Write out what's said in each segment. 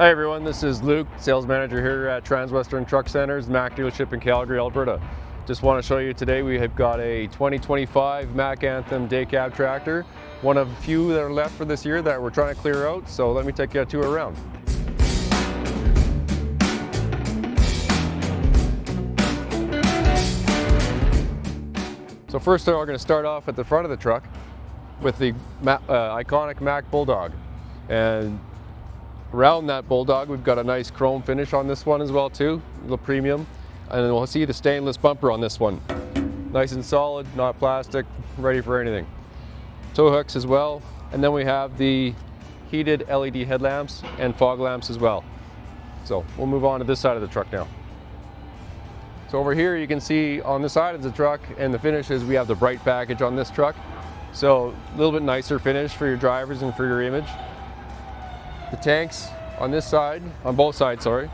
Hi everyone, this is Luke, sales manager here at TransWestern Truck Centres, Mack dealership in Calgary, Alberta. Just want to show you today we have got a 2025 Mack Anthem Day Cab tractor, one of a few that are left for this year that we're trying to clear out, so let me take you a tour around. So first we're going to start off at the front of the truck with the iconic Mack Bulldog. And around that Bulldog, we've got a nice chrome finish on this one as well too, a little premium. And then we'll see the stainless bumper on this one. Nice and solid, not plastic, ready for anything. Tow hooks as well. And then we have the heated LED headlamps and fog lamps as well. So we'll move on to this side of the truck now. So over here you can see on the side of the truck and the finishes, we have the bright package on this truck. So a little bit nicer finish for your drivers and for your image. The tanks on this side, on both sides, sorry.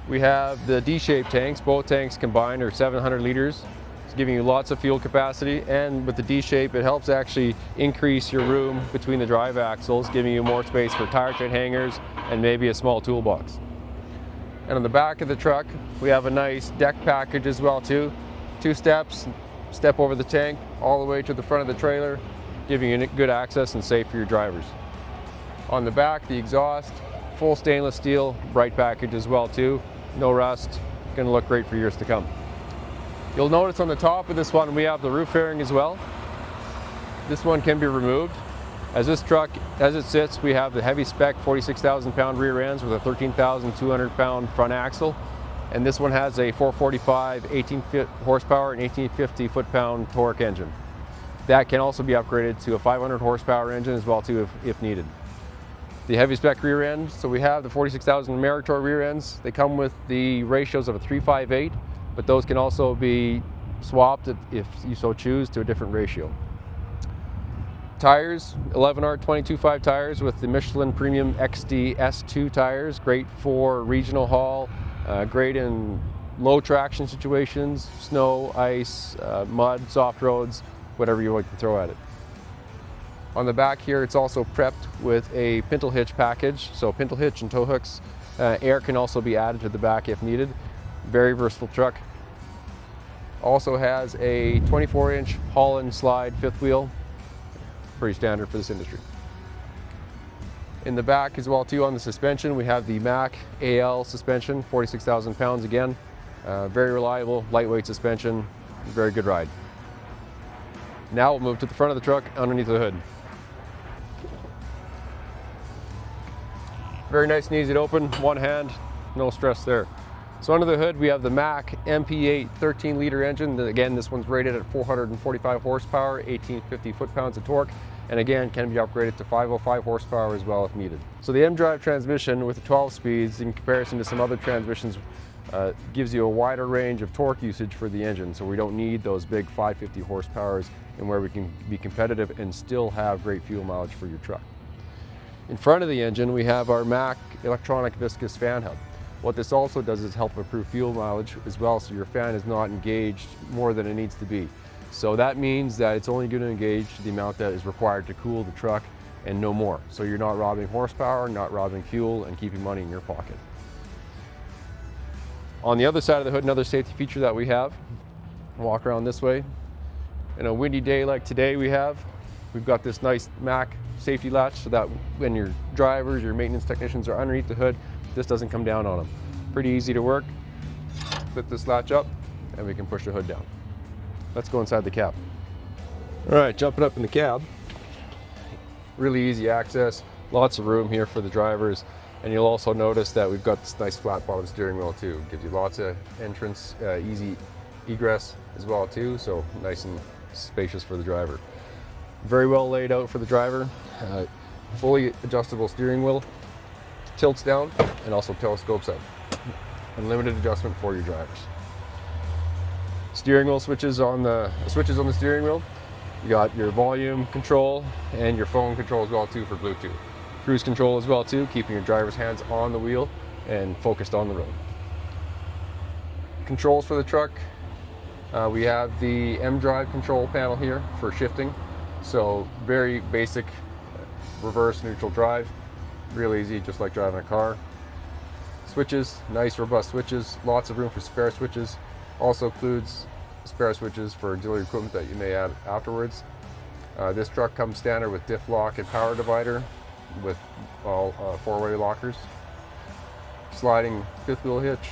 We have the D-shaped tanks. Both tanks combined are 700 liters. It's giving you lots of fuel capacity, and with the D-shape, it helps actually increase your room between the drive axles, giving you more space for tire tread hangers and maybe a small toolbox. And on the back of the truck, we have a nice deck package as well too. 2 steps, step over the tank, all the way to the front of the trailer, giving you good access and safe for your drivers. On the back, the exhaust, full stainless steel, bright package as well too. No rust, gonna look great for years to come. You'll notice on the top of this one, we have the roof fairing as well. This one can be removed. As this truck, as it sits, we have the heavy spec 46,000 pound rear ends with a 13,200 pound front axle. And this one has a 445 18 horsepower and 1850 foot-pound torque engine. That can also be upgraded to a 500 horsepower engine as well too if needed. The heavy spec rear end, so we have the 46,000 Meritor rear ends. They come with the ratios of a 358, but those can also be swapped if you so choose to a different ratio. Tires, 11R 22.5 tires with the Michelin Premium XD S2 tires, great for regional haul, great in low traction situations, snow, ice, mud, soft roads, whatever you like to throw at it. On the back here, it's also prepped with a pintle hitch package, so pintle hitch and tow hooks. Air can also be added to the back if needed. Very versatile truck. Also has a 24-inch Holland slide fifth wheel. Pretty standard for this industry. In the back as well too, on the suspension, we have the Mack AL suspension, 46,000 pounds again. Very reliable, lightweight suspension, very good ride. Now we'll move to the front of the truck underneath the hood. Very nice and easy to open, one hand, no stress there. So under the hood we have the Mack MP8 13-liter engine. Again, this one's rated at 445 horsepower, 1850 foot-pounds of torque, and again can be upgraded to 505 horsepower as well if needed. So the M-Drive transmission with the 12 speeds, in comparison to some other transmissions, gives you a wider range of torque usage for the engine, so we don't need those big 550 horsepowers, and where we can be competitive and still have great fuel mileage for your truck. In front of the engine we have our Mack electronic viscous fan hub. What this also does is help improve fuel mileage as well, so your fan is not engaged more than it needs to be. So that means that it's only going to engage the amount that is required to cool the truck and no more. So you're not robbing horsepower, not robbing fuel, and keeping money in your pocket. On the other side of the hood, another safety feature that we have, walk around this way. In a windy day like today we've got this nice Mack safety latch, so that when your drivers, your maintenance technicians are underneath the hood, this doesn't come down on them. Pretty easy to work. Flip this latch up and we can push the hood down. Let's go inside the cab. All right, jumping up in the cab. Really easy access, lots of room here for the drivers. And you'll also notice that we've got this nice flat bottom steering wheel too. Gives you lots of entrance, easy egress as well too, so nice and spacious for the driver. Very well laid out for the driver. Fully adjustable steering wheel, tilts down and also telescopes up. Unlimited adjustment for your drivers. Steering wheel switches on the steering wheel. You got your volume control and your phone control as well too for Bluetooth. Cruise control as well too, keeping your driver's hands on the wheel and focused on the road. Controls for the truck. We have the M-Drive control panel here for shifting. So very basic reverse neutral drive. Real easy, just like driving a car. Switches, nice robust switches, lots of room for spare switches. Also includes spare switches for auxiliary equipment that you may add afterwards. This truck comes standard with diff lock and power divider with all four-way lockers. Sliding fifth wheel hitch,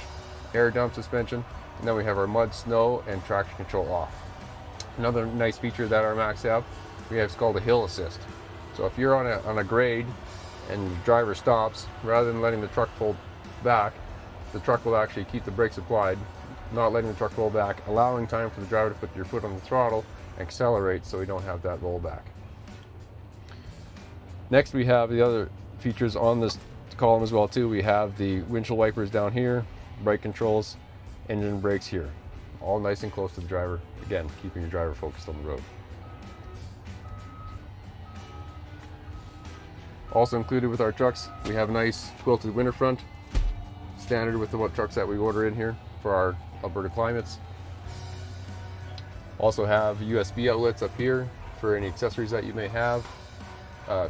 air dump suspension, and then we have our mud, snow, and traction control off. Another nice feature that our Macks have, we have, it's called a hill assist. So if you're on a grade and the driver stops, rather than letting the truck pull back, the truck will actually keep the brakes applied, not letting the truck roll back, allowing time for the driver to put your foot on the throttle and accelerate so we don't have that rollback. Next, we have the other features on this column as well too. We have the windshield wipers down here, brake controls, engine brakes here, all nice and close to the driver, again keeping your driver focused on the road. Also included with our trucks, we have a nice quilted winter front, standard with the trucks that we order in here for our Alberta climates. Also have USB outlets up here for any accessories that you may have.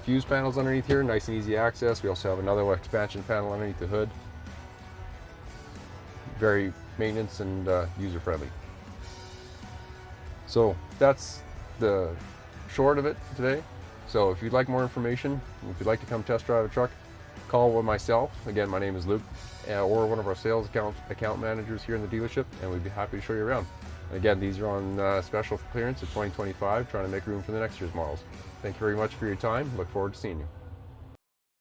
Fuse panels underneath here, nice and easy access. We also have another expansion panel underneath the hood. Very maintenance and user friendly. So that's the short of it today. So if you'd like more information, if you'd like to come test drive a truck, call myself, again my name is Luke, or one of our sales account managers here in the dealership, and we'd be happy to show you around. And again, these are on special clearance of 2025, trying to make room for the next year's models. Thank you very much for your time. Look forward to seeing you.